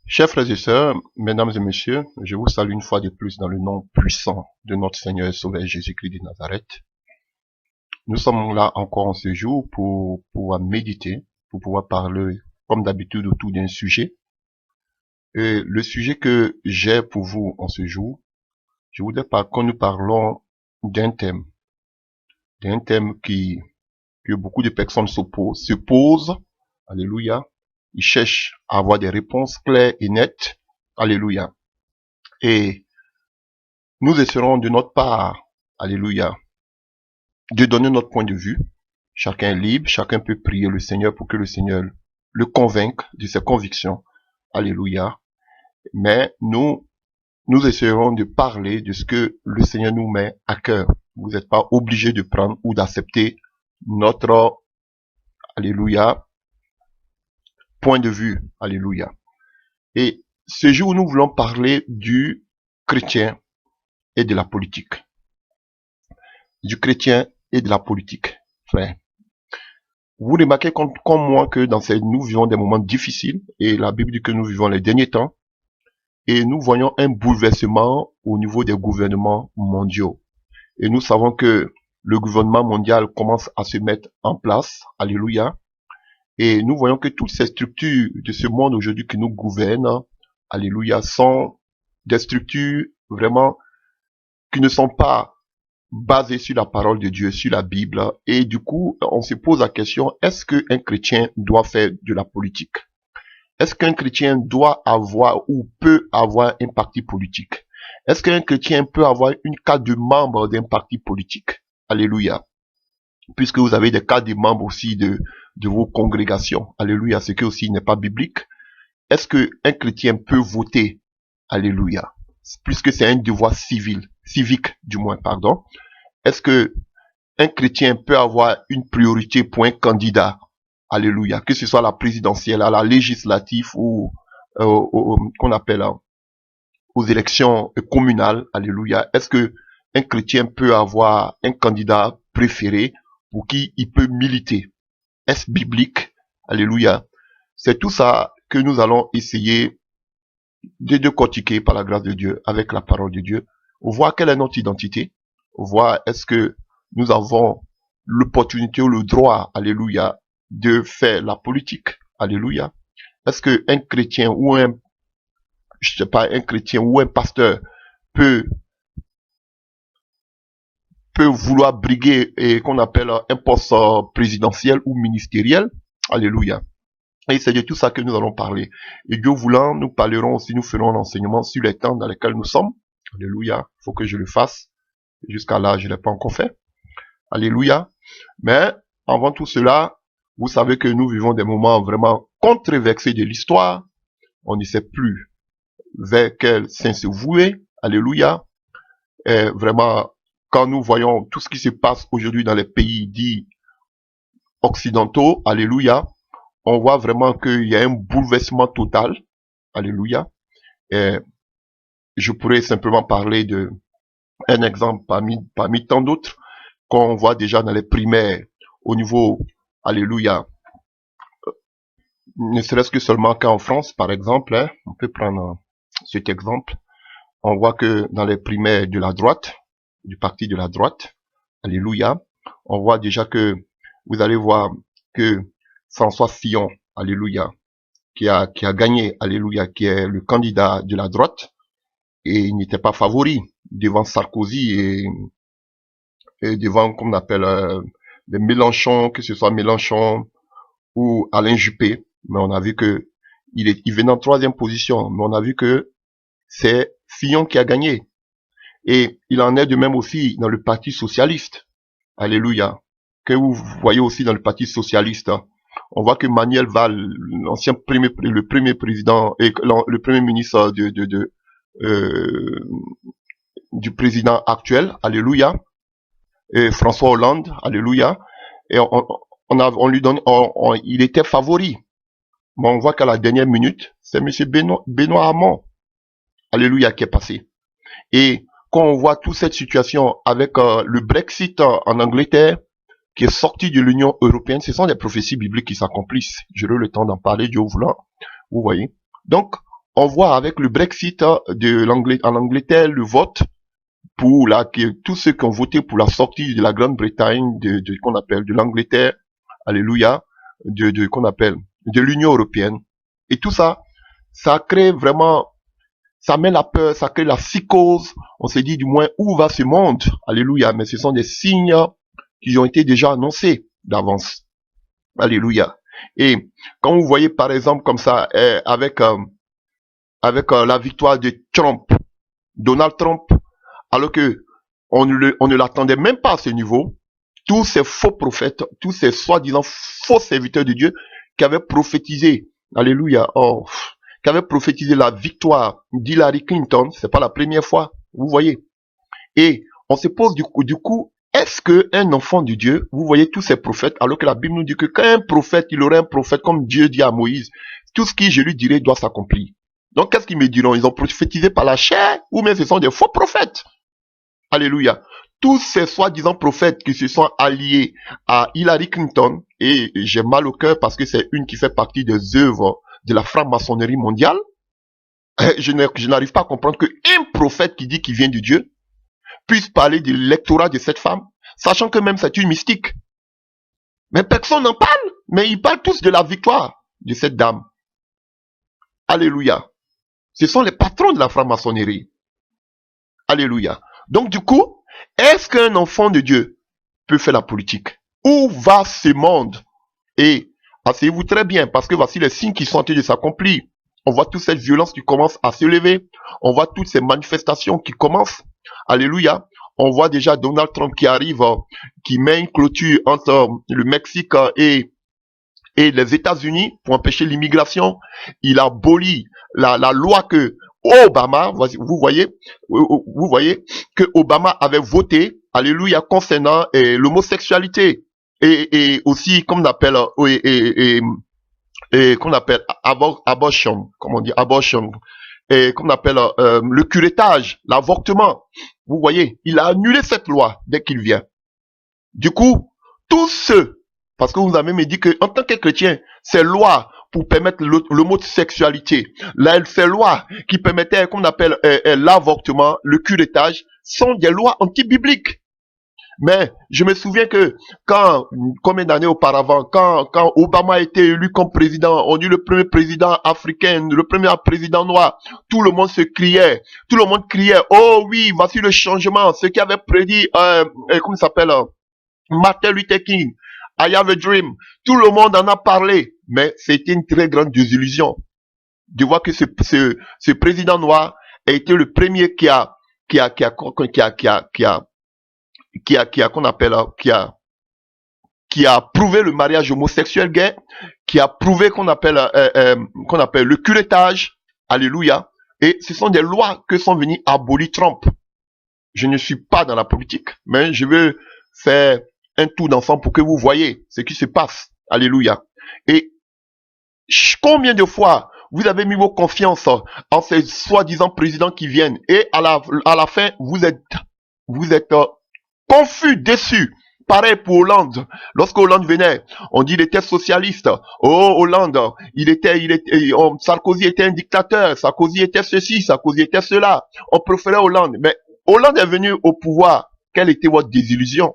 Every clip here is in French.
Chers frères et sœurs, mesdames et messieurs, je vous salue une fois de plus dans le nom puissant de notre Seigneur et Sauveur Jésus-Christ de Nazareth. Nous sommes là encore en ce jour pour pouvoir méditer, pour pouvoir parler comme d'habitude autour d'un sujet. Et le sujet que j'ai pour vous en ce jour, je voudrais pas que nous parlons d'un thème que beaucoup de personnes se posent, alléluia. Ils cherchent à avoir des réponses claires et nettes, alléluia. Et nous essaierons de notre part, alléluia, de donner notre point de vue. Chacun est libre, chacun peut prier le Seigneur pour que le Seigneur le convainque de ses convictions. Alléluia. Mais nous essaierons de parler de ce que le Seigneur nous met à cœur. Vous n'êtes pas obligé de prendre ou d'accepter notre, alléluia, point de vue. Alléluia. Et ce jour, nous voulons parler du chrétien et de la politique. Du chrétien et de la politique, frère. Vous remarquez comme moi que nous vivons des moments difficiles et la Bible dit que nous vivons les derniers temps et nous voyons un bouleversement au niveau des gouvernements mondiaux. Et nous savons que le gouvernement mondial commence à se mettre en place, alléluia. Et nous voyons que toutes ces structures de ce monde aujourd'hui qui nous gouvernent, alléluia, sont des structures vraiment qui ne sont pas basé sur la parole de Dieu, sur la Bible. Et du coup, on se pose la question, est-ce qu'un chrétien doit faire de la politique? Est-ce qu'un chrétien doit avoir ou peut avoir un parti politique? Est-ce qu'un chrétien peut avoir une carte de membre d'un parti politique? Alléluia. Puisque vous avez des cartes de membres aussi de vos congrégations. Alléluia. Ce qui aussi n'est pas biblique. Est-ce qu'un chrétien peut voter? Alléluia. Puisque c'est un devoir civique du moins, pardon. Est-ce que un chrétien peut avoir une priorité pour un candidat? Alléluia. Que ce soit la présidentielle, à la législative ou qu'on appelle aux élections communales. Alléluia. Est-ce que un chrétien peut avoir un candidat préféré pour qui il peut militer? Est-ce biblique? Alléluia. C'est tout ça que nous allons essayer de décortiquer par la grâce de Dieu avec la parole de Dieu. Voir quelle est notre identité. Voir est-ce que nous avons l'opportunité ou le droit, alléluia, de faire la politique, alléluia. Est-ce que un chrétien ou un chrétien ou un pasteur peut vouloir briguer et qu'on appelle un poste présidentiel ou ministériel, alléluia. Et c'est de tout ça que nous allons parler. Et Dieu voulant, nous parlerons aussi, nous ferons l'enseignement sur les temps dans lesquels nous sommes, alléluia. Il faut que je le fasse. Jusqu'à là, je ne l'ai pas encore fait. Alléluia. Mais avant tout cela, vous savez que nous vivons des moments vraiment controversés de l'histoire. On ne sait plus vers quel saint se vouer. Alléluia. Et vraiment, quand nous voyons tout ce qui se passe aujourd'hui dans les pays dits occidentaux, alléluia, on voit vraiment qu'il y a un bouleversement total. Alléluia. Et je pourrais simplement parler de un exemple parmi tant d'autres qu'on voit déjà dans les primaires au niveau, alléluia, ne serait-ce que seulement qu'en France, par exemple, hein, on peut prendre cet exemple, on voit que dans les primaires de la droite, du parti de la droite, alléluia, on voit déjà que, vous allez voir que François Fillon, alléluia, qui a gagné, alléluia, qui est le candidat de la droite, et il n'était pas favori devant Sarkozy et devant, comme on appelle, les Mélenchon, que ce soit Mélenchon ou Alain Juppé, mais on a vu que il venait en troisième position, mais on a vu que c'est Fillon qui a gagné. Et il en est de même aussi dans le Parti socialiste. Alléluia. Que vous voyez aussi dans le Parti socialiste, hein. On voit que Manuel Valls, le premier président et le premier ministre du président actuel, alléluia, et François Hollande, alléluia, et on lui donne, il était favori. Mais on voit qu'à la dernière minute, c'est monsieur Benoît Hamon, alléluia, qui est passé. Et quand on voit toute cette situation avec le Brexit en Angleterre, qui est sorti de l'Union européenne, ce sont des prophéties bibliques qui s'accomplissent. J'aurai le temps d'en parler, Dieu voulant. Vous voyez. Donc, on voit avec le Brexit en Angleterre, le vote pour tous ceux qui ont voté pour la sortie de la Grande-Bretagne, qu'on appelle de l'Angleterre, alléluia, qu'on appelle de l'Union européenne. Et tout ça, ça crée vraiment, ça met la peur, ça crée la psychose. On s'est dit du moins où va ce monde, alléluia. Mais ce sont des signes qui ont été déjà annoncés d'avance, alléluia. Et quand vous voyez par exemple comme ça, avec la victoire de Trump, Donald Trump, alors que on ne l'attendait même pas à ce niveau, tous ces faux prophètes, tous ces soi-disant faux serviteurs de Dieu qui avaient prophétisé, alléluia, qui avaient prophétisé la victoire d'Hillary Clinton, c'est pas la première fois, vous voyez. Et on se pose du coup, est-ce qu'un enfant de Dieu, vous voyez tous ces prophètes, alors que la Bible nous dit que quand un prophète, il aurait un prophète comme Dieu dit à Moïse, tout ce que je lui dirai doit s'accomplir. Donc qu'est-ce qu'ils me diront? Ils ont prophétisé par la chair, ou bien ce sont des faux prophètes? Alléluia. Tous ces soi-disant prophètes qui se sont alliés à Hillary Clinton, et j'ai mal au cœur parce que c'est une qui fait partie des œuvres de la franc-maçonnerie mondiale, je n'arrive pas à comprendre qu'un prophète qui dit qu'il vient de Dieu puisse parler de l'électorat de cette femme, sachant que même c'est une mystique. Mais personne n'en parle, mais ils parlent tous de la victoire de cette dame. Alléluia. Ce sont les patrons de la franc-maçonnerie. Alléluia. Donc du coup, est-ce qu'un enfant de Dieu peut faire la politique? Où va ce monde? Et asseyez-vous très bien, parce que voici les signes qui sont en train de s'accomplir. On voit toute cette violence qui commence à se lever. On voit toutes ces manifestations qui commencent. Alléluia. On voit déjà Donald Trump qui arrive, qui met une clôture entre le Mexique et les États-Unis pour empêcher l'immigration. Il abolit la loi que Obama, vous voyez que Obama avait voté, alléluia, concernant l'homosexualité et aussi, comme on appelle, qu'on appelle abortion, comment on dit, abortion, et qu'on appelle le curettage, l'avortement. Vous voyez, il a annulé cette loi dès qu'il vient. Du coup, tous ceux, parce que vous avez me dit que en tant que chrétien, ces lois pour permettre l'homosexualité, ces lois qui permettaient, qu'on appelle l'avortement, le curettage, sont des lois anti-bibliques. Mais je me souviens que combien d'années auparavant, quand Obama a été élu comme président, on dit le premier président africain, le premier président noir, tout le monde se criait, tout le monde criait, oh oui, voici le changement, ce qui avait prédit, comment ça s'appelle, Martin Luther King, I have a dream. Tout le monde en a parlé, mais c'était une très grande désillusion de voir que ce président noir a été le premier qui a prouvé le mariage homosexuel gay, qui a prouvé qu'on appelle le curettage, alléluia. Et ce sont des lois que sont venues abolir Trump. Je ne suis pas dans la politique, mais je veux faire un tour d'ensemble pour que vous voyez ce qui se passe. Alléluia. Et combien de fois vous avez mis vos confiances en ces soi-disant présidents qui viennent et à la fin, vous êtes confus, déçus. Pareil pour Hollande. Lorsque Hollande venait, on dit qu'il était socialiste. Oh, Hollande, Sarkozy était un dictateur. Sarkozy était ceci, Sarkozy était cela. On préférait Hollande. Mais Hollande est venu au pouvoir. Quelle était votre désillusion?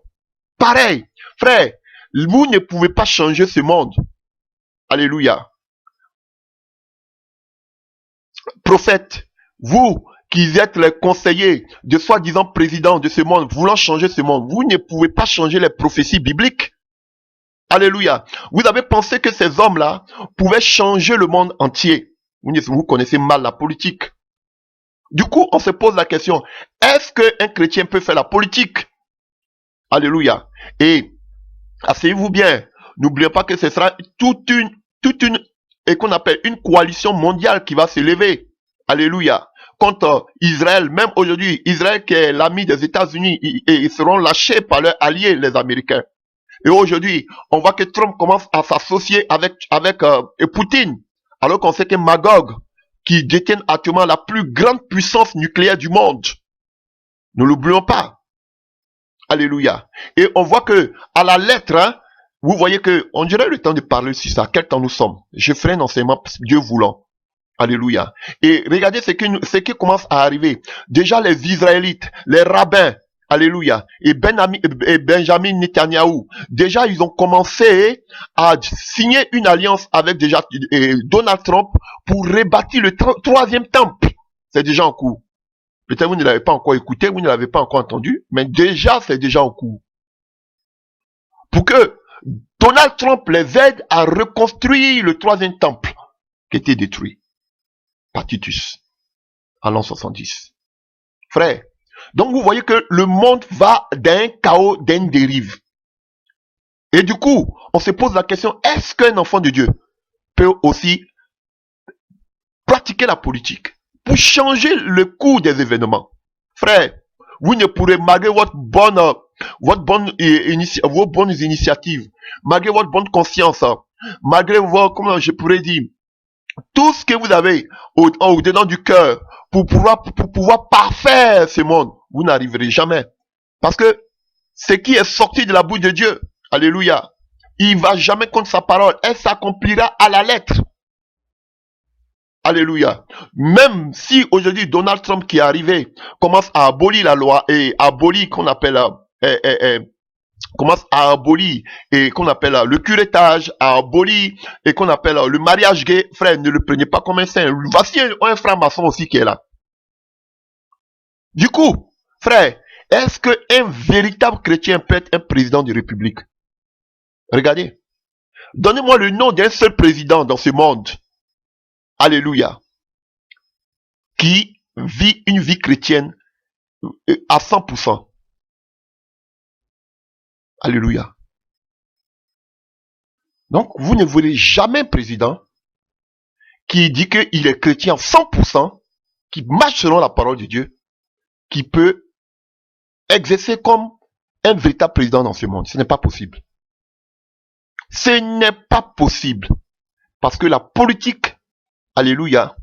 Pareil, frère, vous ne pouvez pas changer ce monde. Alléluia. Prophète, vous qui êtes les conseillers de soi-disant présidents de ce monde, voulant changer ce monde, vous ne pouvez pas changer les prophéties bibliques. Alléluia. Vous avez pensé que ces hommes-là pouvaient changer le monde entier. Vous connaissez mal la politique. Du coup, on se pose la question, est-ce qu'un chrétien peut faire la politique? Alléluia. Et asseyez-vous bien. N'oubliez pas que ce sera toute une, et qu'on appelle une coalition mondiale qui va se lever. Alléluia. Contre Israël. Même aujourd'hui, Israël qui est l'ami des États-Unis, ils seront lâchés par leurs alliés, les Américains. Et aujourd'hui, on voit que Trump commence à s'associer avec Poutine. Alors qu'on sait que Magog, qui détient actuellement la plus grande puissance nucléaire du monde. Ne l'oublions pas. Alléluia. Et on voit que à la lettre, hein, vous voyez que on dirait le temps de parler sur ça. Quel temps nous sommes? Je ferai un enseignement Dieu voulant. Alléluia. Et regardez ce qui commence à arriver. Déjà les Israélites, les rabbins, alléluia, et Benjamin Netanyahou, déjà ils ont commencé à signer une alliance avec déjà Donald Trump pour rebâtir le troisième temple. C'est déjà en cours. Peut-être vous ne l'avez pas encore écouté, vous ne l'avez pas encore entendu, mais déjà c'est déjà en cours. Pour que Donald Trump les aide à reconstruire le troisième temple qui était détruit par Titus en l'an 70. Frère, donc vous voyez que le monde va d'un chaos, d'une dérive. Et du coup, on se pose la question, est-ce qu'un enfant de Dieu peut aussi pratiquer la politique pour changer le cours des événements? Frère, vous ne pourrez, malgré vos bonnes initiatives, malgré votre bonne conscience, malgré comment je pourrais dire, tout ce que vous avez au-dedans du cœur pour pouvoir parfaire ce monde, vous n'arriverez jamais. Parce que ce qui est sorti de la bouche de Dieu, alléluia, il va jamais contre sa parole, elle s'accomplira à la lettre. Alléluia. Même si aujourd'hui Donald Trump qui est arrivé commence à abolir la loi et abolir qu'on appelle commence à abolir et qu'on appelle le curettage, à abolir et qu'on appelle le mariage gay, frère, ne le prenez pas comme un saint. Voici un franc-maçon aussi qui est là. Du coup, frère, est-ce qu'un véritable chrétien peut être un président de république? Regardez. Donnez-moi le nom d'un seul président dans ce monde. Alléluia. Qui vit une vie chrétienne à 100%. Alléluia. Donc, vous ne verrez jamais un président qui dit qu'il est chrétien 100%, qui marche selon la parole de Dieu, qui peut exercer comme un véritable président dans ce monde. Ce n'est pas possible. Ce n'est pas possible. Parce que la politique, alléluia,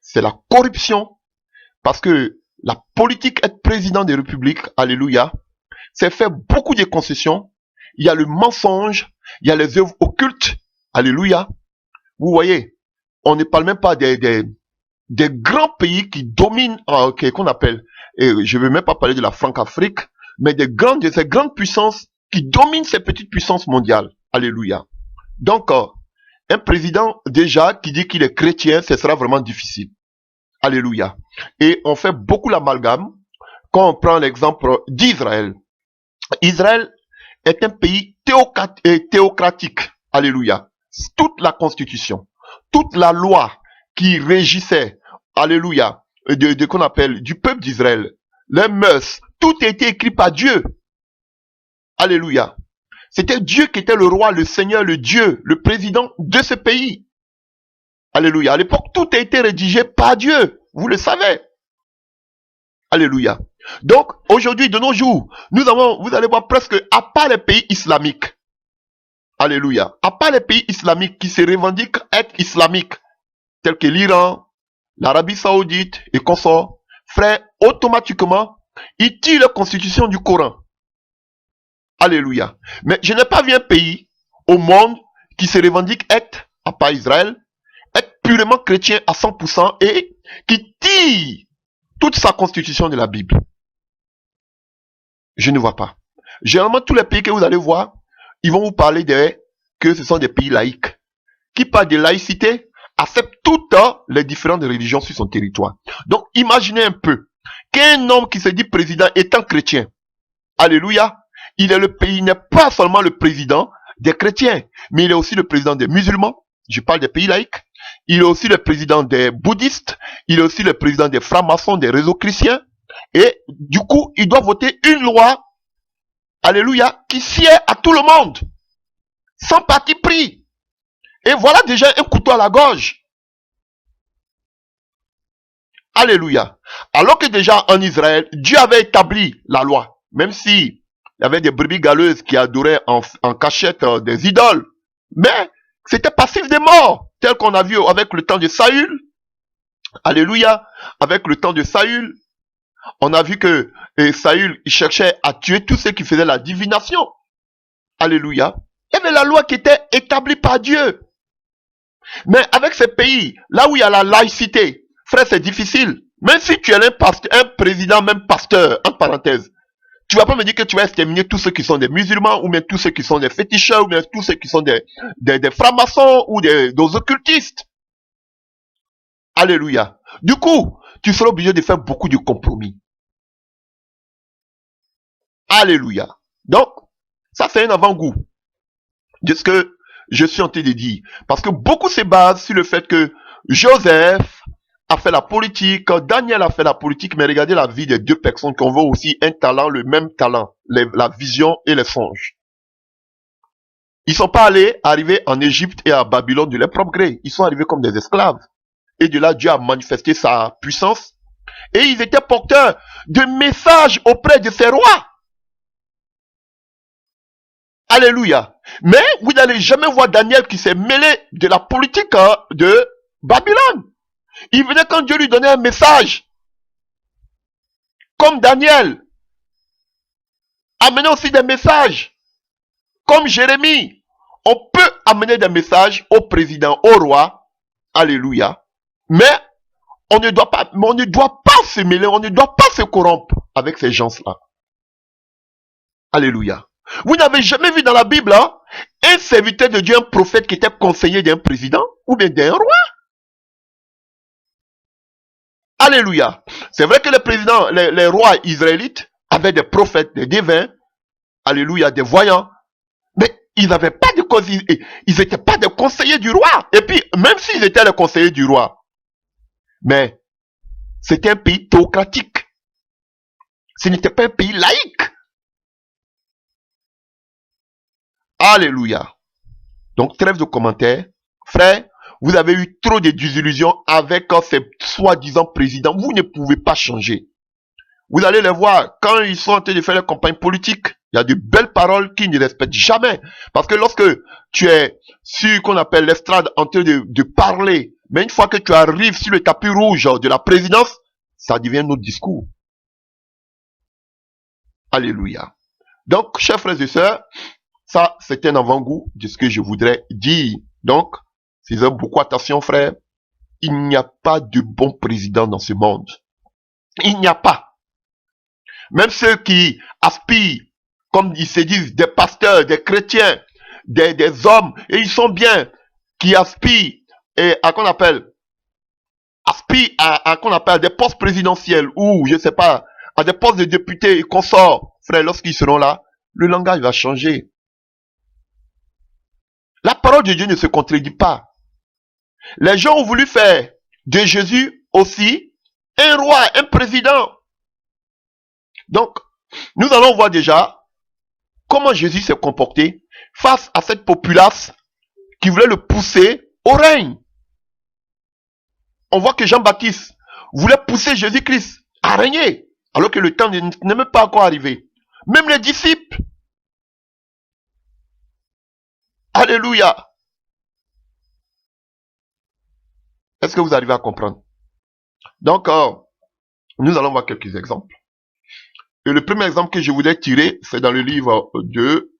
c'est la corruption. Parce que la politique, être président des républiques, alléluia, c'est faire beaucoup de concessions. Il y a le mensonge, il y a les œuvres occultes, alléluia. Vous voyez, on ne parle même pas des grands pays qui dominent, qu'on appelle, et je ne veux même pas parler de la Franc-Afrique, mais de ces grandes puissances qui dominent ces petites puissances mondiales. Alléluia. Donc, un président déjà qui dit qu'il est chrétien, ce sera vraiment difficile. Alléluia. Et on fait beaucoup l'amalgame quand on prend l'exemple d'Israël. Israël est un pays théocratique. Alléluia. Toute la constitution, toute la loi qui régissait, alléluia, qu'on appelle du peuple d'Israël, les mœurs, tout a été écrit par Dieu. Alléluia. C'était Dieu qui était le roi, le Seigneur, le Dieu, le président de ce pays. Alléluia. À l'époque, tout a été rédigé par Dieu. Vous le savez. Alléluia. Donc, aujourd'hui, de nos jours, vous allez voir presque, à part les pays islamiques. Alléluia. À part les pays islamiques qui se revendiquent être islamiques, tels que l'Iran, l'Arabie Saoudite et consorts, frère, automatiquement, ils tirent la constitution du Coran. Alléluia. Mais je n'ai pas vu un pays au monde qui se revendique être, à part Israël, être purement chrétien à 100% et qui tire toute sa constitution de la Bible. Je ne vois pas. Généralement, tous les pays que vous allez voir, ils vont vous parler que ce sont des pays laïques. Qui parlent de laïcité, acceptent toutes les différentes religions sur son territoire. Donc, imaginez un peu qu'un homme qui se dit président étant chrétien, alléluia, il n'est pas seulement le président des chrétiens, mais il est aussi le président des musulmans. Je parle des pays laïcs. Il est aussi le président des bouddhistes. Il est aussi le président des francs-maçons, des réseaux chrétiens. Et du coup, il doit voter une loi, alléluia, qui sied à tout le monde, sans parti pris. Et voilà déjà un couteau à la gorge. Alléluia. Alors que déjà en Israël, Dieu avait établi la loi, même si il y avait des brebis galeuses qui adoraient en cachette des idoles. Mais c'était passif de mort, tel qu'on a vu avec le temps de Saül. Alléluia. Avec le temps de Saül, on a vu que Saül il cherchait à tuer tous ceux qui faisaient la divination. Alléluia. Il y avait la loi qui était établie par Dieu. Mais avec ces pays, là où il y a la laïcité, frère, c'est difficile. Même si tu es un président, même pasteur, en parenthèse, tu vas pas me dire que tu vas exterminer tous ceux qui sont des musulmans, ou bien tous ceux qui sont des féticheurs, ou bien tous ceux qui sont des francs-maçons, ou des occultistes. Alléluia. Du coup, tu seras obligé de faire beaucoup de compromis. Alléluia. Donc, ça c'est un avant-goût de ce que je suis en train de dire. Parce que beaucoup se basent sur le fait que Joseph a fait la politique, Daniel a fait la politique, mais regardez la vie des deux personnes qui ont aussi un talent, le même talent, la vision et les songes. Ils sont pas arrivés en Égypte et à Babylone de leur propre gré. Ils sont arrivés comme des esclaves. Et de là, Dieu a manifesté sa puissance. Et ils étaient porteurs de messages auprès de ces rois. Alléluia. Mais vous n'allez jamais voir Daniel qui s'est mêlé de la politique de Babylone. Il venait quand Dieu lui donnait un message. Comme Daniel amenait aussi des messages. Comme Jérémie. On peut amener des messages au président, au roi. Alléluia. Mais on ne doit pas se mêler, on ne doit pas se corrompre avec ces gens-là. Alléluia. Vous n'avez jamais vu dans la Bible un serviteur de Dieu, un prophète qui était conseiller d'un président ou bien d'un roi. Alléluia. C'est vrai que les présidents, les rois israélites avaient des prophètes, des divins, alléluia, des voyants, mais ils n'avaient pas de ils n'étaient pas des conseillers du roi. Et puis, même s'ils étaient les conseillers du roi, mais c'était un pays théocratique. Ce n'était pas un pays laïque. Alléluia. Donc, trêve de commentaires. Frère, vous avez eu trop de désillusions avec ces soi-disant présidents. Vous ne pouvez pas changer. Vous allez les voir, quand ils sont en train de faire leur campagne politique, il y a de belles paroles qu'ils ne respectent jamais. Parce que lorsque tu es sur qu'on appelle l'estrade en train de parler, mais une fois que tu arrives sur le tapis rouge de la présidence, ça devient notre discours. Alléluia. Donc, chers frères et sœurs, ça, c'est un avant-goût de ce que je voudrais dire. Donc, faisons beaucoup attention, frère. Il n'y a pas de bon président dans ce monde. Il n'y a pas. Même ceux qui aspirent, comme ils se disent, des pasteurs, des chrétiens, des hommes, et ils sont bien, qui aspirent à qu'on appelle, à qu'on appelle des postes présidentiels ou, je sais pas, à des postes de députés et consorts. Frère, lorsqu'ils seront là, le langage va changer. La parole de Dieu ne se contredit pas. Les gens ont voulu faire de Jésus aussi un roi, un président. Donc, nous allons voir déjà comment Jésus s'est comporté face à cette populace qui voulait le pousser au règne. On voit que Jean-Baptiste voulait pousser Jésus-Christ à régner, alors que le temps n'est même pas encore arrivé. Même les disciples. Alléluia. Est-ce que vous arrivez à comprendre? Donc, nous allons voir quelques exemples. Et le premier exemple que je voudrais tirer, c'est dans le livre de...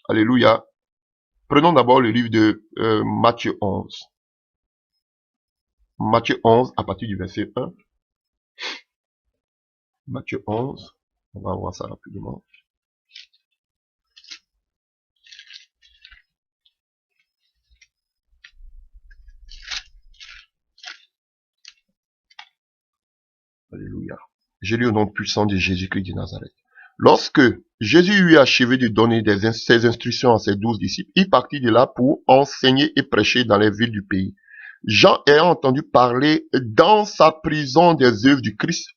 Alléluia. Prenons d'abord le livre de Matthieu 11. Matthieu 11, à partir du verset 1. Matthieu 11, on va voir ça rapidement. Alléluia. J'ai lu au nom puissant de Jésus-Christ de Nazareth. Lorsque Jésus eut achevé de donner ses instructions à ses 12 disciples, il partit de là pour enseigner et prêcher dans les villes du pays. Jean ayant entendu parler dans sa prison des œuvres du Christ,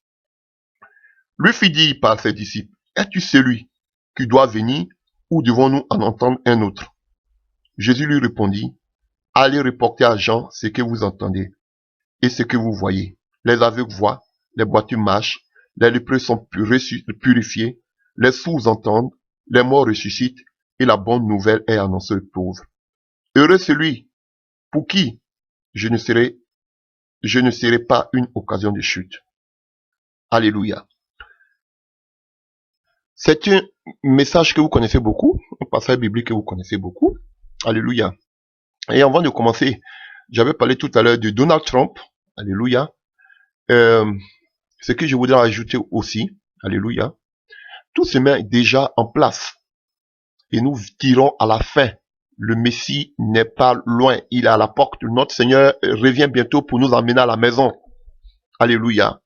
lui fit dire par ses disciples, es-tu celui qui doit venir ou devons-nous en entendre un autre? Jésus lui répondit, allez reporter à Jean ce que vous entendez et ce que vous voyez. Les aveugles voient, les boiteux marchent, les lépreux sont purifiés, les sourds entendent, les morts ressuscitent et la bonne nouvelle est annoncée aux pauvres. Heureux celui pour qui je ne serai pas une occasion de chute. Alléluia. C'est un message que vous connaissez beaucoup, un passage biblique que vous connaissez beaucoup. Alléluia. Et avant de commencer, J'avais parlé tout à l'heure de Donald Trump. Alléluia. Ce que je voudrais ajouter aussi, alléluia, tout se met déjà en place. Et nous dirons à la fin, le Messie n'est pas loin, il est à la porte. Notre Seigneur revient bientôt pour nous emmener à la maison. Alléluia.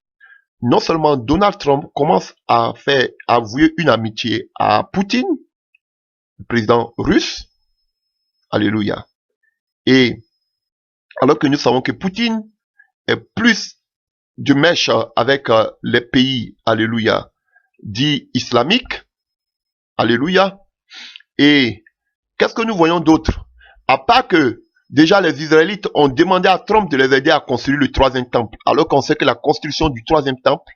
Non seulement Donald Trump commence à avouer une amitié à Poutine, le président russe. Alléluia. Et alors que nous savons que Poutine est plus de mèche avec les pays, alléluia, dits islamiques, alléluia. Et qu'est-ce que nous voyons d'autre? À part que déjà les Israélites ont demandé à Trump de les aider à construire le troisième temple, alors qu'on sait que la construction du troisième temple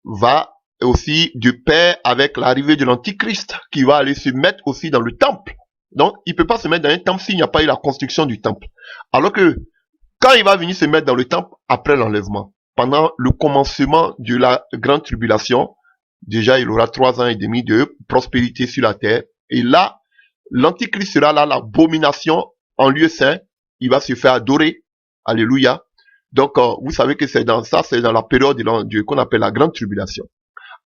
va aussi de pair avec l'arrivée de l'Antichrist qui va aller se mettre aussi dans le temple. Donc, il ne peut pas se mettre dans un temple s'il n'y a pas eu la construction du temple. Alors que quand il va venir se mettre dans le temple après l'enlèvement, pendant le commencement de la grande tribulation, déjà il aura 3 ans et demi de prospérité sur la terre. Et là, l'Antichrist sera là, l'abomination en lieu saint. Il va se faire adorer. Alléluia. Donc, vous savez que c'est dans la période qu'on appelle la grande tribulation.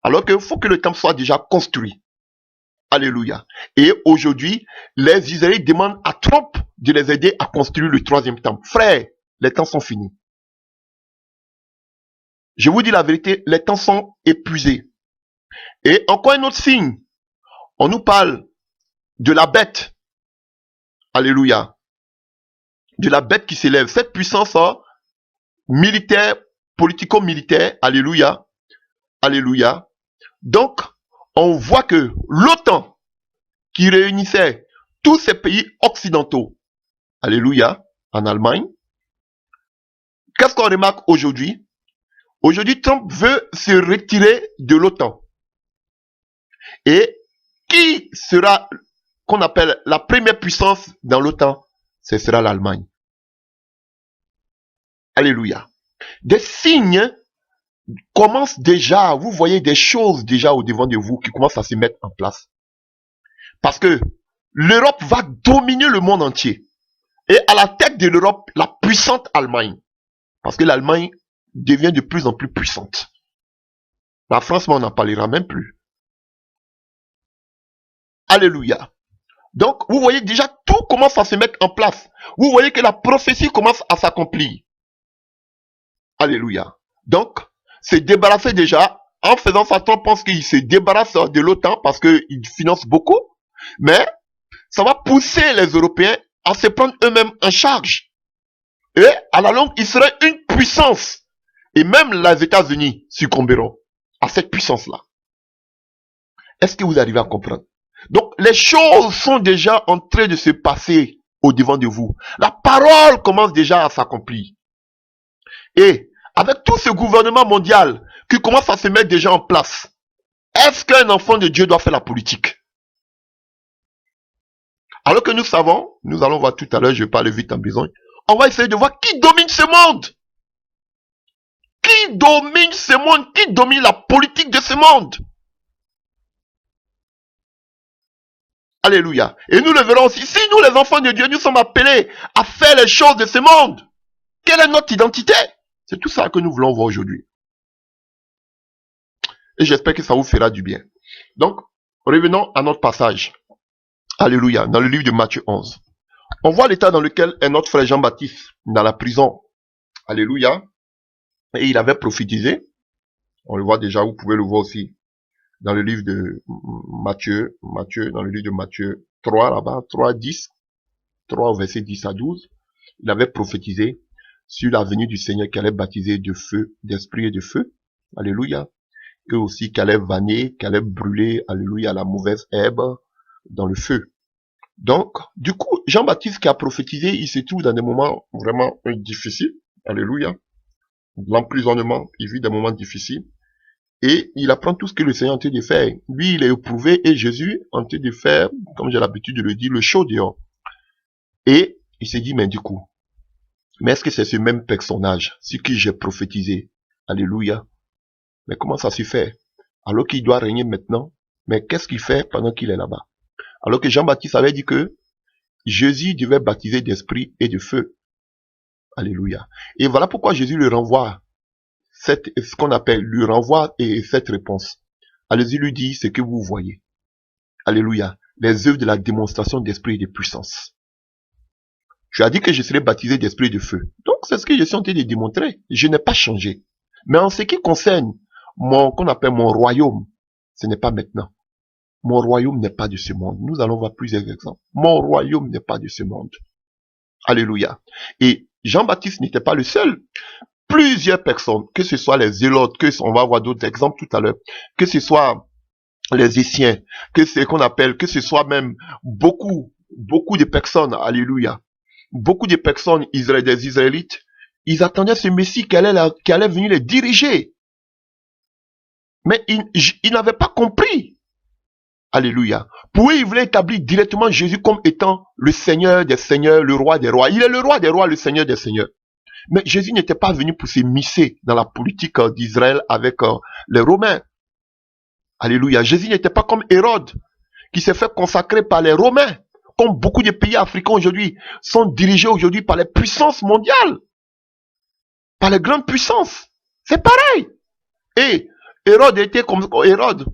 Alors qu'il faut que le temple soit déjà construit. Alléluia. Et aujourd'hui, les Israélites demandent à Trump de les aider à construire le troisième temple. Frère, les temps sont finis. Je vous dis la vérité, les temps sont épuisés. Et encore un autre signe. On nous parle de la bête. Alléluia. De la bête qui s'élève. Cette puissance militaire, politico-militaire. Alléluia. Alléluia. Donc, on voit que l'OTAN, qui réunissait tous ces pays occidentaux, alléluia, en Allemagne, qu'est-ce qu'on remarque aujourd'hui? Aujourd'hui, Trump veut se retirer de l'OTAN. Et qui sera, qu'on appelle la première puissance dans l'OTAN? Ce sera l'Allemagne. Alléluia. Des signes commencent déjà, vous voyez des choses déjà au devant de vous qui commencent à se mettre en place. Parce que l'Europe va dominer le monde entier. Et à la tête de l'Europe, la puissante Allemagne. Parce que l'Allemagne devient de plus en plus puissante. La France, on n'en parlera même plus. Alléluia. Donc, vous voyez déjà, tout commence à se mettre en place. Vous voyez que la prophétie commence à s'accomplir. Alléluia. Donc, se débarrasser déjà, en faisant ça, on pense qu'il se débarrasse de l'OTAN parce qu'il finance beaucoup. Mais, ça va pousser les Européens à se prendre eux-mêmes en charge. Et, à la longue, ils seraient une puissance. Et même les États-Unis succomberont à cette puissance-là. Est-ce que vous arrivez à comprendre? Donc, les choses sont déjà en train de se passer au devant de vous. La parole commence déjà à s'accomplir. Et, avec tout ce gouvernement mondial qui commence à se mettre déjà en place, est-ce qu'un enfant de Dieu doit faire la politique? Alors que nous savons, nous allons voir tout à l'heure, je parle vite en besoin, on va essayer de voir qui domine ce monde. Qui domine ce monde? Qui domine la politique de ce monde? Alléluia. Et nous le verrons aussi. Si nous, les enfants de Dieu, nous sommes appelés à faire les choses de ce monde, quelle est notre identité? C'est tout ça que nous voulons voir aujourd'hui. Et j'espère que ça vous fera du bien. Donc, revenons à notre passage. Alléluia. Dans le livre de Matthieu 11. On voit l'état dans lequel est notre frère Jean-Baptiste, dans la prison. Alléluia. Et il avait prophétisé. On le voit déjà, vous pouvez le voir aussi. Dans le livre de Matthieu, dans le livre de Matthieu 3, là-bas, 3, 10, 3 verset 10 à 12, il avait prophétisé sur la venue du Seigneur qui allait baptiser de feu, d'esprit et de feu. Alléluia. Et aussi qui allait vanner, qui allait brûler, alléluia, la mauvaise herbe dans le feu. Donc, du coup, Jean-Baptiste qui a prophétisé, il se trouve dans des moments vraiment difficiles. Alléluia. L'emprisonnement, il vit des moments difficiles. Et il apprend tout ce que le Seigneur est en train de faire. Lui, il est éprouvé et Jésus est en train de faire, comme j'ai l'habitude de le dire, le show dehors. Et il s'est dit, mais du coup, mais est-ce que c'est ce même personnage, ce que j'ai prophétisé? Alléluia. Mais comment ça se fait? Alors qu'il doit régner maintenant, mais qu'est-ce qu'il fait pendant qu'il est là-bas? Alors que Jean-Baptiste avait dit que Jésus devait baptiser d'esprit et de feu. Alléluia. Et voilà pourquoi Jésus lui renvoie ce qu'on appelle, lui renvoie cette réponse. Allez-y, lui dit ce que vous voyez. Alléluia. Les œuvres de la démonstration d'esprit et de puissance. Tu as dit que je serais baptisé d'esprit et de feu. Donc, c'est ce que je suis en train de démontrer. Je n'ai pas changé. Mais en ce qui concerne qu'on appelle mon royaume, ce n'est pas maintenant. Mon royaume n'est pas de ce monde. Nous allons voir plusieurs exemples. Mon royaume n'est pas de ce monde. Alléluia. Et Jean-Baptiste n'était pas le seul. Plusieurs personnes, que ce soit les zélotes, on va voir d'autres exemples tout à l'heure, que ce soit les Essiens, que ce soit même beaucoup de personnes, alléluia, beaucoup de personnes, des Israélites, ils attendaient ce Messie qui allait venir les diriger. Mais ils n'avaient pas compris. Alléluia. Pour eux, ils voulaient établir directement Jésus comme étant le Seigneur des Seigneurs, le Roi des Rois. Il est le Roi des Rois, le Seigneur des Seigneurs. Mais Jésus n'était pas venu pour s'immiscer dans la politique d'Israël avec les Romains. Alléluia. Jésus n'était pas comme Hérode, qui s'est fait consacrer par les Romains. Comme beaucoup de pays africains aujourd'hui sont dirigés aujourd'hui par les puissances mondiales. Par les grandes puissances. C'est pareil. Et Hérode était comme Hérode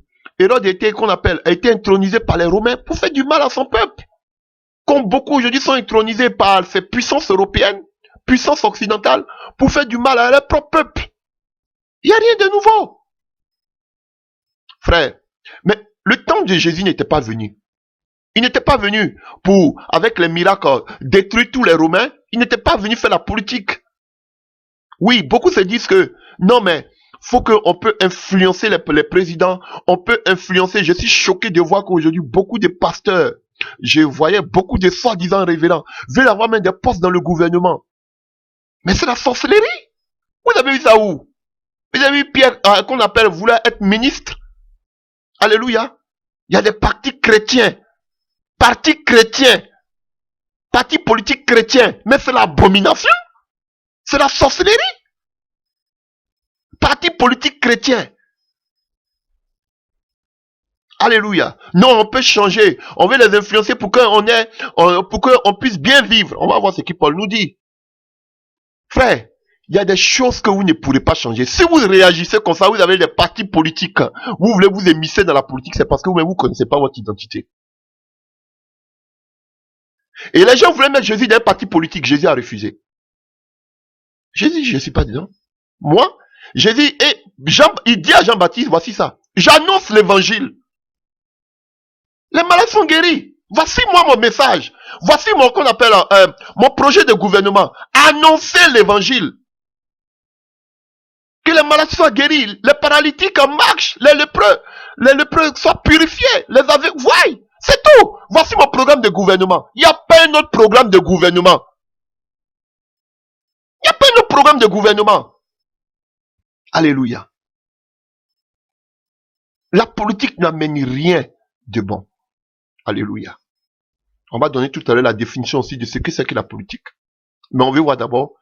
était, a été intronisé par les Romains pour faire du mal à son peuple. Comme beaucoup aujourd'hui sont intronisés par ces puissances européennes, puissances occidentales, pour faire du mal à leur propre peuple. Il n'y a rien de nouveau. Frère, mais le temps de Jésus n'était pas venu. Il n'était pas venu pour, avec les miracles, détruire tous les Romains. Il n'était pas venu faire la politique. Oui, beaucoup se disent que, non mais, faut qu'on peut influencer les présidents, on peut influencer. Je suis choqué de voir qu'aujourd'hui, beaucoup de pasteurs, je voyais beaucoup de soi-disant révérends, veulent avoir même des postes dans le gouvernement. Mais c'est la sorcellerie. Vous avez vu ça où? Vous avez vu Pierre, qu'on appelle vouloir être ministre? Alléluia. Il y a des partis chrétiens, partis politiques chrétiens, mais c'est l'abomination. C'est la sorcellerie. Parti politique chrétien. Alléluia. Non, on peut changer. On veut les influencer pour qu'on puisse bien vivre. On va voir ce que Paul nous dit. Frère, il y a des choses que vous ne pourrez pas changer. Si vous réagissez comme ça, vous avez des partis politiques. Vous voulez vous émisser dans la politique, c'est parce que vous-même, vous ne connaissez pas votre identité. Et les gens voulaient mettre Jésus dans un parti politique. Jésus a refusé. Jésus, je ne suis pas dedans. Moi, Jésus, il dit à Jean-Baptiste, voici ça. J'annonce l'évangile. Les malades sont guéris. Voici moi mon message. Voici qu'on appelle mon projet de gouvernement. Annoncer l'évangile. Que les malades soient guéris, les paralytiques marchent, les lépreux soient purifiés, les aveugles voient. C'est tout. Voici mon programme de gouvernement. Il n'y a pas un autre programme de gouvernement. Il n'y a pas un autre programme de gouvernement. Alléluia. La politique n'amène rien de bon. Alléluia. On va donner tout à l'heure la définition aussi de ce que c'est que la politique. Mais on veut voir d'abord,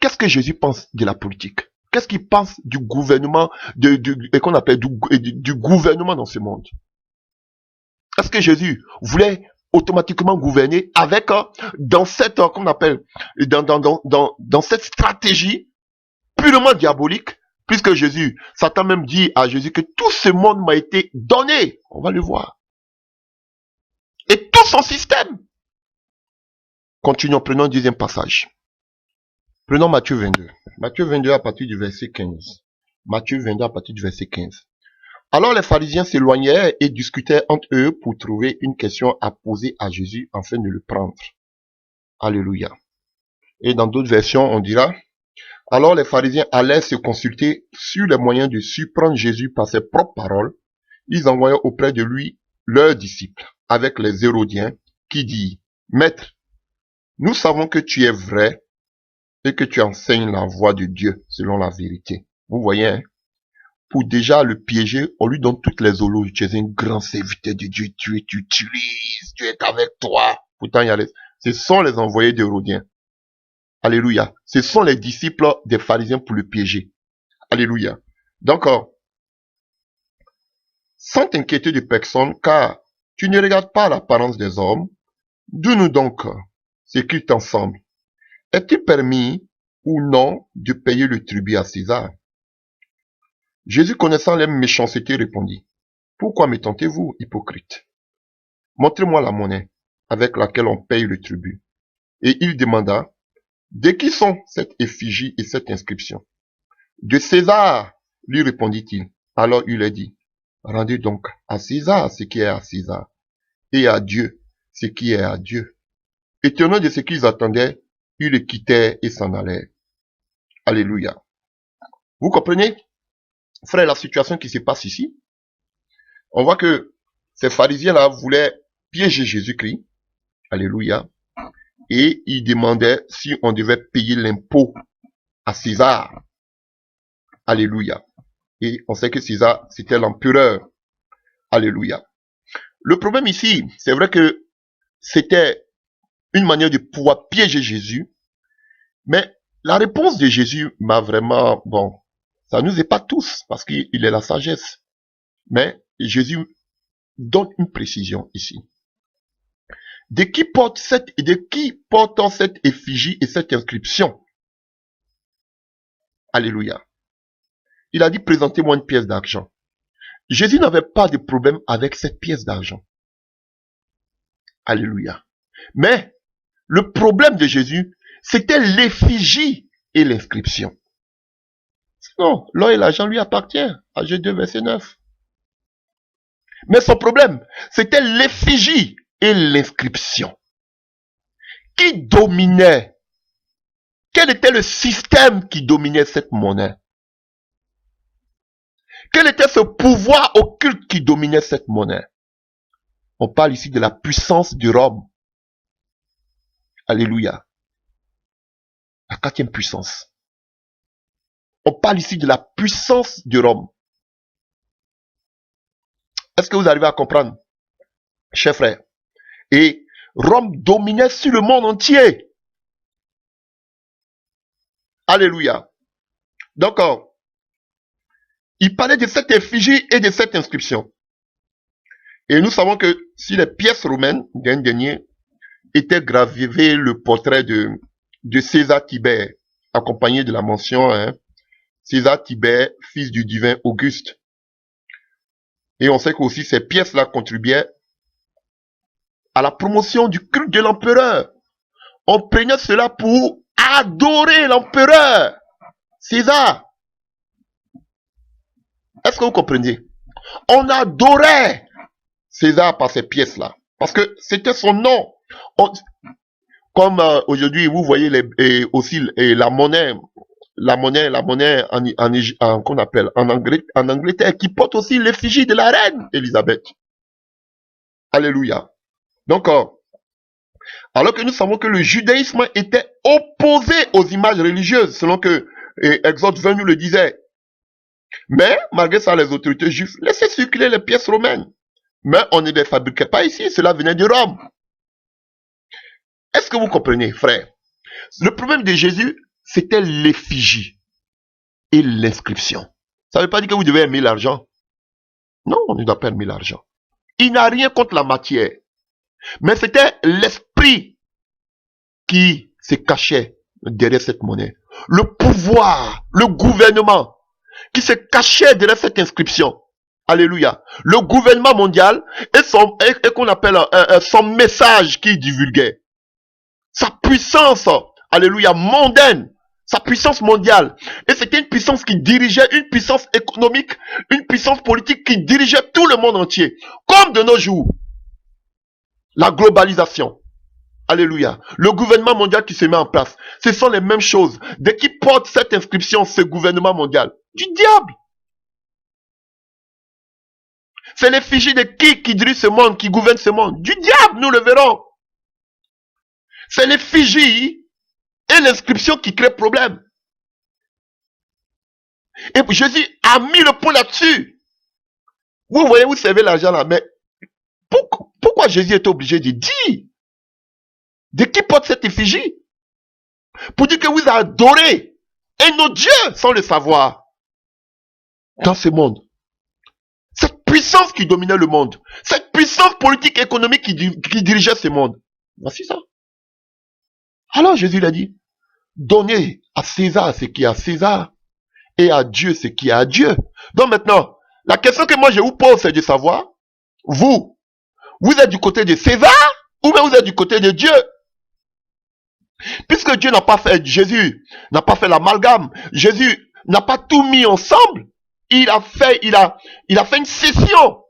qu'est-ce que Jésus pense de la politique? Qu'est-ce qu'il pense du gouvernement, qu'on appelle du gouvernement dans ce monde? Est-ce que Jésus voulait automatiquement gouverner avec, dans cette, qu'on appelle, dans cette stratégie purement diabolique, puisque Satan même dit à Jésus que tout ce monde m'a été donné. On va le voir. Et tout son système. Continuons, prenons un deuxième passage. Prenons Matthieu 22. Matthieu 22 à partir du verset 15. Matthieu 22 à partir du verset 15. Alors les pharisiens s'éloignèrent et discutaient entre eux pour trouver une question à poser à Jésus afin de le prendre. Alléluia. Et dans d'autres versions, on dira, alors les pharisiens allèrent se consulter sur les moyens de surprendre Jésus par ses propres paroles. Ils envoyèrent auprès de lui leurs disciples, avec les Hérodiens, qui dirent, Maître, nous savons que tu es vrai et que tu enseignes la voie de Dieu selon la vérité. Vous voyez, hein? Pour déjà le piéger, on lui donne toutes les éloges. Tu es un grand serviteur de Dieu, tu utilises, tu es avec toi. Pourtant, ce sont les envoyés d'Hérodiens. Alléluia. Ce sont les disciples des pharisiens pour le piéger. Alléluia. Donc, sans t'inquiéter de personne, car tu ne regardes pas l'apparence des hommes, dis-nous donc ce qu'il t'ensemble. Est-il permis ou non de payer le tribut à César? Jésus, connaissant leur méchanceté, répondit, pourquoi me tentez-vous, hypocrite? Montrez-moi la monnaie avec laquelle on paye le tribut. Et il demanda, de qui sont cette effigie et cette inscription? De César, lui répondit-il. Alors il leur dit, rendez donc à César ce qui est à César, et à Dieu ce qui est à Dieu. Étonnant de ce qu'ils attendaient, ils le quittèrent et s'en allèrent. Alléluia. Vous comprenez, frère, la situation qui se passe ici? On voit que ces pharisiens-là voulaient piéger Jésus-Christ. Alléluia. Et ils demandaient si on devait payer l'impôt à César. Alléluia. Et on sait que César, c'était l'empereur. Alléluia. Le problème ici, c'est vrai que c'était une manière de pouvoir piéger Jésus, mais la réponse de Jésus m'a vraiment, bon, ça nous épate tous, parce qu'il est la sagesse. Mais Jésus donne une précision ici. De qui porte cette effigie et cette inscription? Alléluia. Il a dit, présentez-moi une pièce d'argent. Jésus n'avait pas de problème avec cette pièce d'argent. Alléluia. Mais le problème de Jésus, c'était l'effigie et l'inscription. Sinon, l'or et l'argent lui appartient. Ag 2, verset 9. Mais son problème, c'était l'effigie et l'inscription. Qui dominait? Quel était le système qui dominait cette monnaie? Quel était ce pouvoir occulte qui dominait cette monnaie? On parle ici de la puissance de Rome. Alléluia. La 4e puissance. On parle ici de la puissance de Rome. Est-ce que vous arrivez à comprendre, chers frères? Et Rome dominait sur le monde entier. Alléluia. Donc, il parlait de cette effigie et de cette inscription. Et nous savons que si les pièces romaines d'un dernier étaient gravées le portrait de César Tibère, accompagné de la mention César Tibère, fils du divin Auguste. Et on sait qu'aussi ces pièces-là contribuaient à la promotion du culte de l'empereur. On prenait cela pour adorer l'empereur César. Est-ce que vous comprenez? On adorait César par ces pièces-là, parce que c'était son nom. Comme aujourd'hui, vous voyez aussi la monnaie qu'on appelle en Angleterre, qui porte aussi l'effigie de la reine Élisabeth. Alléluia. Donc, alors que nous savons que le judaïsme était opposé aux images religieuses, selon que Exode 20 nous le disait. Mais, malgré ça, les autorités juives laissaient circuler les pièces romaines. Mais on ne les fabriquait pas ici, cela venait de Rome. Est-ce que vous comprenez, frère? Le problème de Jésus, c'était l'effigie et l'inscription. Ça ne veut pas dire que vous devez aimer l'argent. Non, on ne doit pas aimer l'argent. Il n'a rien contre la matière. Mais c'était l'esprit qui se cachait derrière cette monnaie. Le pouvoir, le gouvernement qui se cachait derrière cette inscription. Alléluia. Le gouvernement mondial et qu'on appelle son message qu'il divulguait. Sa puissance, alléluia, mondaine. Sa puissance mondiale. Et c'était une puissance qui dirigeait, une puissance économique, une puissance politique qui dirigeait tout le monde entier. Comme de nos jours. La globalisation. Alléluia. Le gouvernement mondial qui se met en place. Ce sont les mêmes choses. Dès qui porte cette inscription, ce gouvernement mondial? Du diable. C'est l'effigie de qui dirige ce monde, qui gouverne ce monde? Du diable, nous le verrons. C'est l'effigie et l'inscription qui créent problème. Et Jésus a mis le point là-dessus. Vous voyez, vous servez l'argent là, mais pourquoi Jésus est obligé de dire de qui porte cette effigie? Pour dire que vous adorez un autre Dieu sans le savoir dans ce monde. Cette puissance qui dominait le monde, cette puissance politique et économique qui dirigeait ce monde. Voici ça. Alors Jésus l'a dit, Donnez à César ce qui est à César et à Dieu ce qui est à Dieu. Donc maintenant, la question que moi je vous pose, c'est de savoir, vous êtes du côté de César ou bien vous êtes du côté de Dieu? Puisque Dieu n'a pas fait, Jésus n'a pas fait l'amalgame, Jésus n'a pas tout mis ensemble, il a fait une scission,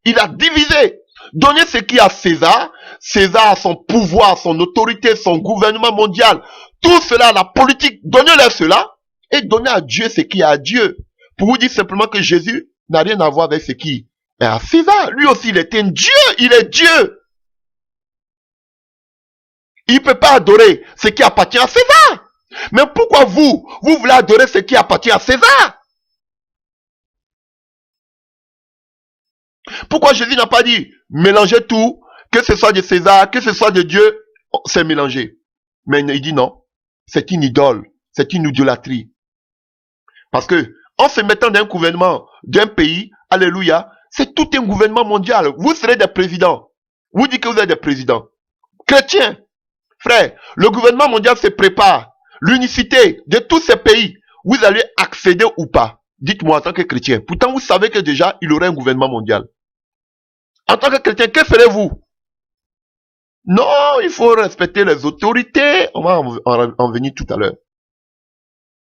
il a divisé. Donnez ce qui est à César, César a son pouvoir, son autorité, son gouvernement mondial, tout cela, la politique, donnez-leur cela, et donnez à Dieu ce qui est à Dieu. Pour vous dire simplement que Jésus n'a rien à voir avec ce qui est à César. Lui aussi, il est un Dieu, il est Dieu. Il ne peut pas adorer ce qui appartient à César. Mais pourquoi vous voulez adorer ce qui appartient à César? Pourquoi Jésus n'a pas dit mélangez tout, que ce soit de César, que ce soit de Dieu, c'est mélangé. Mais il dit non, c'est une idole, c'est une idolâtrie. Parce que en se mettant dans un gouvernement d'un pays, alléluia, c'est tout un gouvernement mondial. Vous serez des présidents. Vous dites que vous êtes des présidents. Chrétiens. Frère, le gouvernement mondial se prépare. L'unicité de tous ces pays, vous allez accéder ou pas? Dites-moi en tant que chrétien. Pourtant, vous savez que déjà, il y aurait un gouvernement mondial. En tant que chrétien, que ferez-vous? Non, il faut respecter les autorités. On va en venir tout à l'heure.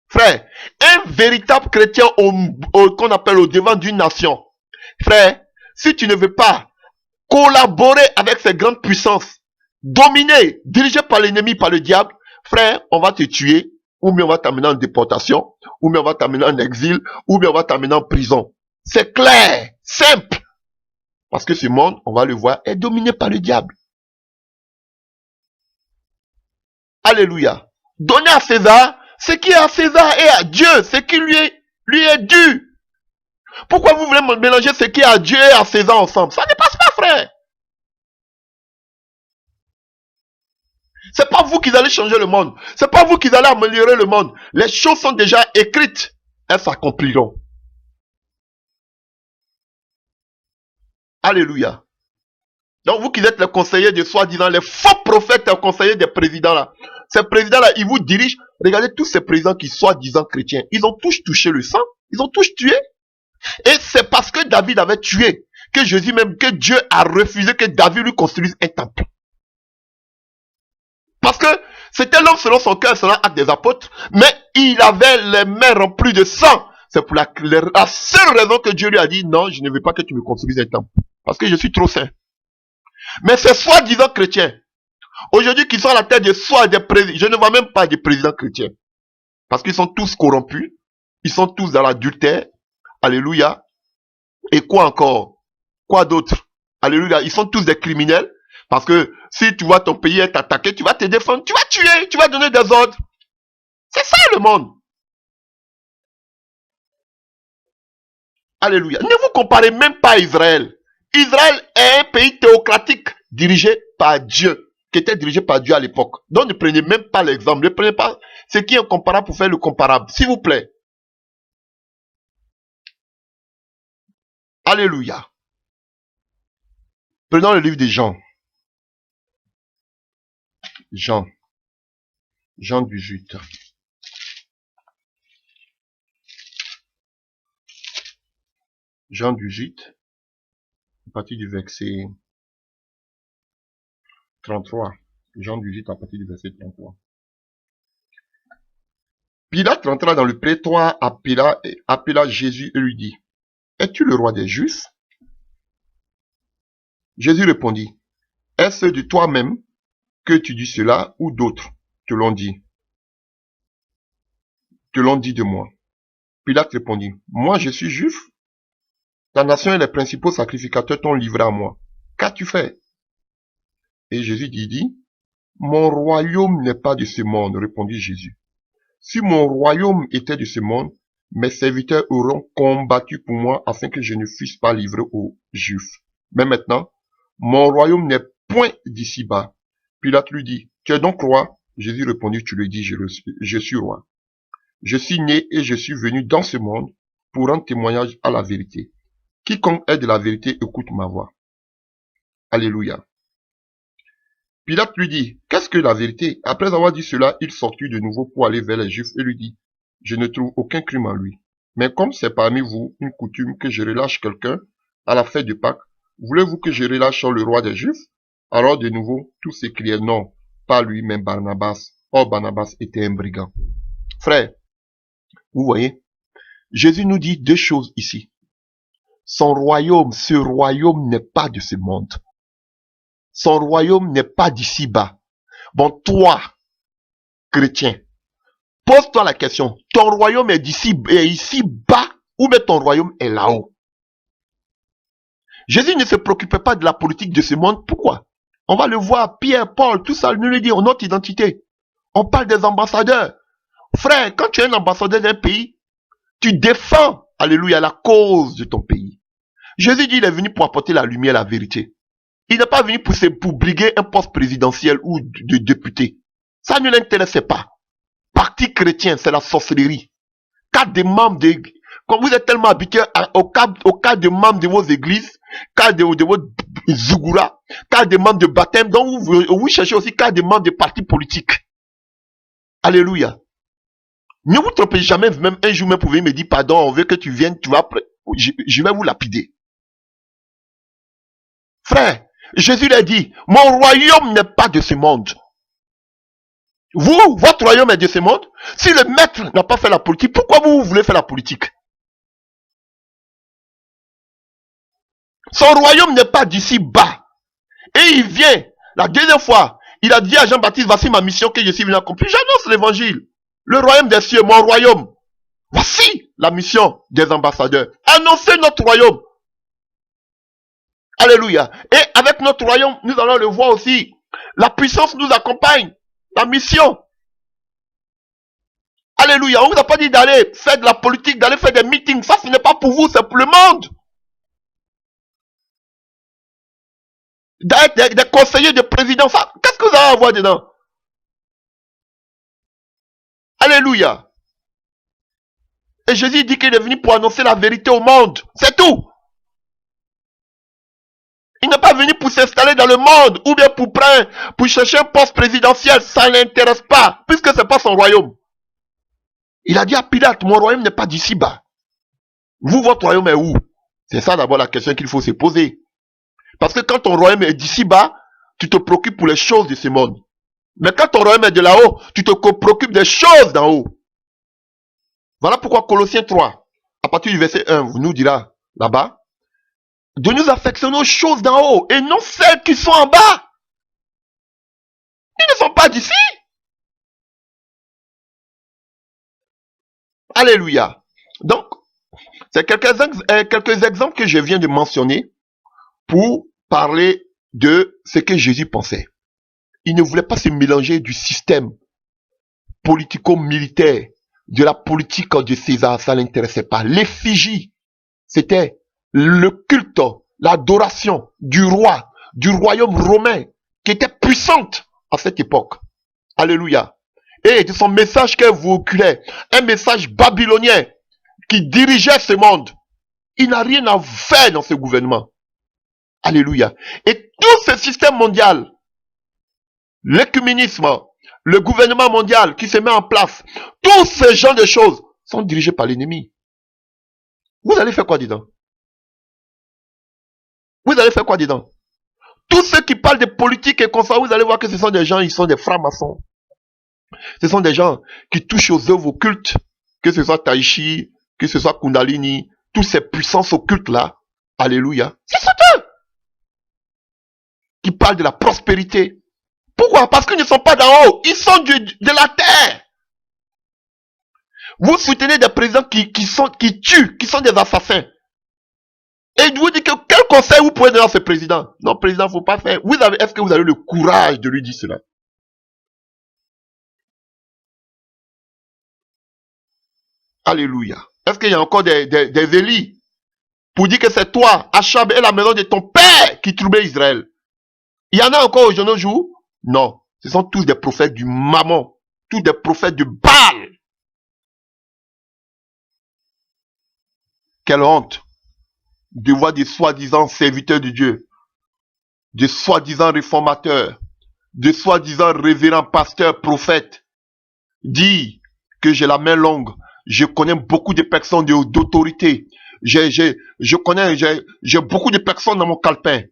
Frère, un véritable chrétien qu'on appelle au devant d'une nation. Frère, si tu ne veux pas collaborer avec ces grandes puissances, dominé, dirigé par l'ennemi, par le diable, frère, on va te tuer, ou bien on va t'amener en déportation, ou bien on va t'amener en exil, ou bien on va t'amener en prison. C'est clair, simple. Parce que ce monde, on va le voir, est dominé par le diable. Alléluia. Donnez à César ce qui est à César et à Dieu, ce qui lui est dû. Pourquoi vous voulez mélanger ce qui est à Dieu et à César ensemble? Ça ne passe pas, frère. C'est pas vous qui allez changer le monde. C'est pas vous qui allez améliorer le monde. Les choses sont déjà écrites. Elles s'accompliront. Alléluia. Donc vous qui êtes les conseillers de soi-disant, les faux prophètes et conseillers des présidents là. Ces présidents-là, ils vous dirigent. Regardez tous ces présidents qui soi-disant chrétiens. Ils ont tous touché le sang. Ils ont tous tué. Et c'est parce que David avait tué que Jésus même, que Dieu a refusé que David lui construise un temple. Parce que c'était l'homme selon son cœur, selon l'acte des apôtres, mais il avait les mains remplies de sang. C'est pour la seule raison que Dieu lui a dit, non, je ne veux pas que tu me construises un temple. Parce que je suis trop saint. Mais ces soi-disant chrétiens, aujourd'hui qui sont à la tête de soi des présidents, je ne vois même pas des présidents chrétiens. Parce qu'ils sont tous corrompus, ils sont tous dans l'adultère, alléluia. Et quoi encore? Quoi d'autre? Alléluia, ils sont tous des criminels. Parce que si tu vois ton pays être attaqué, tu vas te défendre, tu vas tuer, tu vas donner des ordres. C'est ça le monde. Alléluia. Ne vous comparez même pas à Israël. Israël est un pays théocratique dirigé par Dieu, qui était dirigé par Dieu à l'époque. Donc ne prenez même pas l'exemple, ne prenez pas ce qui est incomparable pour faire le comparable, s'il vous plaît. Alléluia. Prenons le livre de Jean. Jean 18. Jean 18, à partir du verset 33. Jean 18, à partir du verset 33. Pilate rentra dans le prétoire, appela Jésus et lui dit, « Es-tu le roi des Juifs ?» Jésus répondit, « Est-ce de toi-même que tu dis cela ou d'autres te l'ont dit? Te l'ont dit de moi. » Pilate répondit, « Moi je suis juif. Ta nation et les principaux sacrificateurs t'ont livré à moi. Qu'as-tu fait? » Et Jésus dit, « Mon royaume n'est pas de ce monde, répondit Jésus. Si mon royaume était de ce monde, mes serviteurs auront combattu pour moi afin que je ne fusse pas livré aux Juifs. Mais maintenant, mon royaume n'est point d'ici-bas. » Pilate lui dit, « Tu es donc roi? » Jésus répondit, « Tu le dis, je suis roi. Je suis né et je suis venu dans ce monde pour rendre témoignage à la vérité. Quiconque est de la vérité écoute ma voix. » Alléluia. Pilate lui dit, qu'est-ce que la vérité? Après avoir dit cela, il sortit de nouveau pour aller vers les Juifs et lui dit, je ne trouve aucun crime en lui. Mais comme c'est parmi vous une coutume que je relâche quelqu'un à la fête de Pâques, voulez-vous que je relâche le roi des Juifs? Alors de nouveau, tous s'écriaient non, pas lui, mais Barnabas. Or Barnabas était un brigand. Frère, vous voyez, Jésus nous dit deux choses ici. Son royaume, ce royaume n'est pas de ce monde. Son royaume n'est pas d'ici-bas. Bon, toi, chrétien, pose-toi la question. Ton royaume est ici-bas ou bien ton royaume est là-haut? Jésus ne se préoccupait pas de la politique de ce monde. Pourquoi? On va le voir, Pierre, Paul, tout ça, nous le dit, notre identité. On parle des ambassadeurs. Frère, quand tu es un ambassadeur d'un pays, tu défends, alléluia, la cause de ton pays. Jésus dit, il est venu pour apporter la lumière, la vérité. Il n'est pas venu pour briguer un poste présidentiel ou de député. Ça ne l'intéressait pas. Parti chrétien, c'est la sorcellerie. Cas des membres de, quand vous êtes tellement habitué au cas de membres de vos églises, cas de vos zougoura, cas de membres de baptême, donc vous cherchez aussi cas de membres de partis politiques. Alléluia. Ne vous trompez jamais, même un jour, même vous pouvez me dire, pardon, on veut que tu viennes, tu vas, je vais vous lapider. Frère, Jésus l'a dit, mon royaume n'est pas de ce monde. Vous, votre royaume est de ce monde. Si le maître n'a pas fait la politique, pourquoi vous voulez faire la politique? Son royaume n'est pas d'ici bas. Et il vient, la deuxième fois, il a dit à Jean-Baptiste, voici ma mission que je suis venu accomplir. J'annonce l'évangile. Le royaume des cieux, mon royaume. Voici la mission des ambassadeurs. Annoncez notre royaume. Alléluia. Et avec notre royaume, nous allons le voir aussi. La puissance nous accompagne. La mission. Alléluia. On ne vous a pas dit d'aller faire de la politique, d'aller faire des meetings. Ça, ce n'est pas pour vous, c'est pour le monde. D'être des conseillers de président. Qu'est-ce que vous allez avoir dedans? Alléluia. Et Jésus dit qu'il est venu pour annoncer la vérité au monde. C'est tout. Il n'est pas venu pour s'installer dans le monde ou bien pour chercher un poste présidentiel. Ça ne l'intéresse pas, puisque ce n'est pas son royaume. Il a dit à Pilate, mon royaume n'est pas d'ici bas. Vous, votre royaume est où? C'est ça d'abord la question qu'il faut se poser. Parce que quand ton royaume est d'ici bas, tu te préoccupes pour les choses de ce monde. Mais quand ton royaume est de là-haut, tu te préoccupes des choses d'en haut. Voilà pourquoi Colossiens 3, à partir du verset 1, nous dira là-bas, de nous affectionner aux choses d'en haut et non celles qui sont en bas. Ils ne sont pas d'ici. Alléluia. Donc, c'est quelques exemples que je viens de mentionner pour parler de ce que Jésus pensait. Il ne voulait pas se mélanger du système politico-militaire, de la politique de César, ça ne l'intéressait pas. L'effigie, c'était le culte, l'adoration du roi, du royaume romain, qui était puissante à cette époque. Alléluia. Et de son message qu'elle véhiculait, un message babylonien qui dirigeait ce monde. Il n'a rien à faire dans ce gouvernement. Alléluia. Et tout ce système mondial, l'écuménisme, le gouvernement mondial qui se met en place, tous ces genres de choses sont dirigés par l'ennemi. Vous allez faire quoi dedans? Vous allez faire quoi dedans? Tous ceux qui parlent de politique et comme ça, vous allez voir que ce sont des gens, ils sont des francs-maçons. Ce sont des gens qui touchent aux œuvres occultes, que ce soit Tai Chi, que ce soit Kundalini, toutes ces puissances occultes-là. Alléluia. C'est eux qui parlent de la prospérité. Pourquoi? Parce qu'ils ne sont pas d'en haut, ils sont de la terre. Vous soutenez des présidents qui tuent, qui sont des assassins. Et je vous dis que quel conseil vous pouvez donner à ce président? Non, président, il ne faut pas faire. Est-ce que vous avez le courage de lui dire cela? Alléluia. Est-ce qu'il y a encore des Élis pour dire que c'est toi, Achab et la maison de ton père qui troublait Israël? Il y en a encore au nos jours? Non. Ce sont tous des prophètes du Mammon. Tous des prophètes du Baal. Quelle honte de voir des soi-disant serviteurs de Dieu, des soi-disant réformateurs, de soi-disant révérends, pasteurs, prophètes, dit que j'ai la main longue. Je connais beaucoup de personnes d'autorité. Je connais, j'ai beaucoup de personnes dans mon calepin.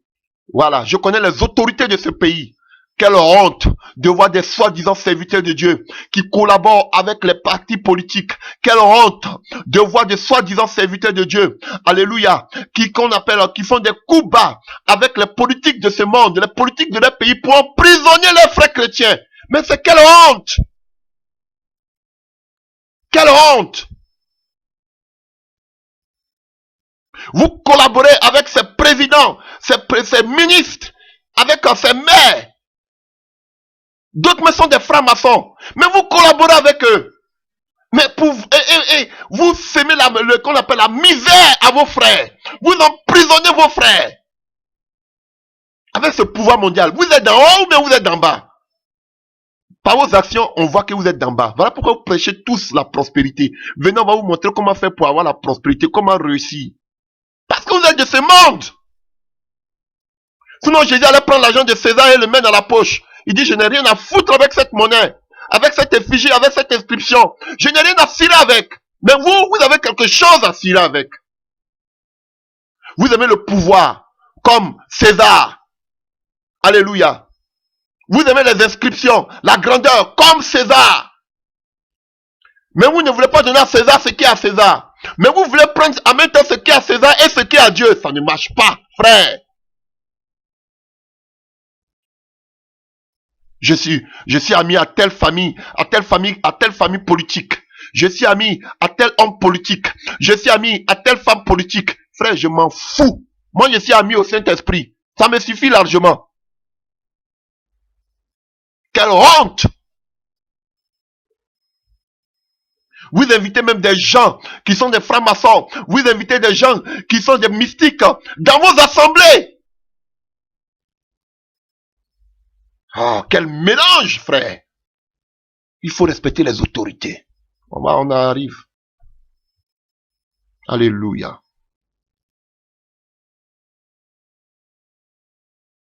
Voilà, je connais les autorités de ce pays. Quelle honte de voir des soi-disant serviteurs de Dieu qui collaborent avec les partis politiques. Quelle honte de voir des soi-disant serviteurs de Dieu, alléluia, qu'on appelle, qui font des coups bas avec les politiques de ce monde, les politiques de leur pays pour emprisonner leurs frères chrétiens. Mais c'est quelle honte! Quelle honte! Vous collaborez avec ces présidents, ces ministres, avec ces maires. D'autres mais sont des francs-maçons. Mais vous collaborez avec eux. Mais vous semez qu'on appelle la misère à vos frères. Vous emprisonnez vos frères. Avec ce pouvoir mondial. Vous êtes d'en haut ou bien vous êtes d'en bas? Par vos actions, on voit que vous êtes d'en bas. Voilà pourquoi vous prêchez tous la prospérité. Venez, on va vous montrer comment faire pour avoir la prospérité, comment réussir. Parce que vous êtes de ce monde. Sinon, Jésus allait prendre l'argent de César et le mettre dans la poche. Il dit, je n'ai rien à foutre avec cette monnaie, avec cette effigie, avec cette inscription. Je n'ai rien à cirer avec. Mais vous avez quelque chose à cirer avec. Vous avez le pouvoir, comme César. Alléluia. Vous avez les inscriptions, la grandeur, comme César. Mais vous ne voulez pas donner à César ce qui est à César. Mais vous voulez prendre en même temps ce qui est à César et ce qui est à Dieu. Ça ne marche pas, frère. Je suis ami à telle famille, à telle famille, à telle famille politique. Je suis ami à tel homme politique. Je suis ami à telle femme politique. Frère, je m'en fous. Moi, je suis ami au Saint-Esprit. Ça me suffit largement. Quelle honte! Vous invitez même des gens qui sont des francs-maçons. Vous invitez des gens qui sont des mystiques dans vos assemblées. Ah, quel mélange, frère! Il faut respecter les autorités. On arrive. Alléluia.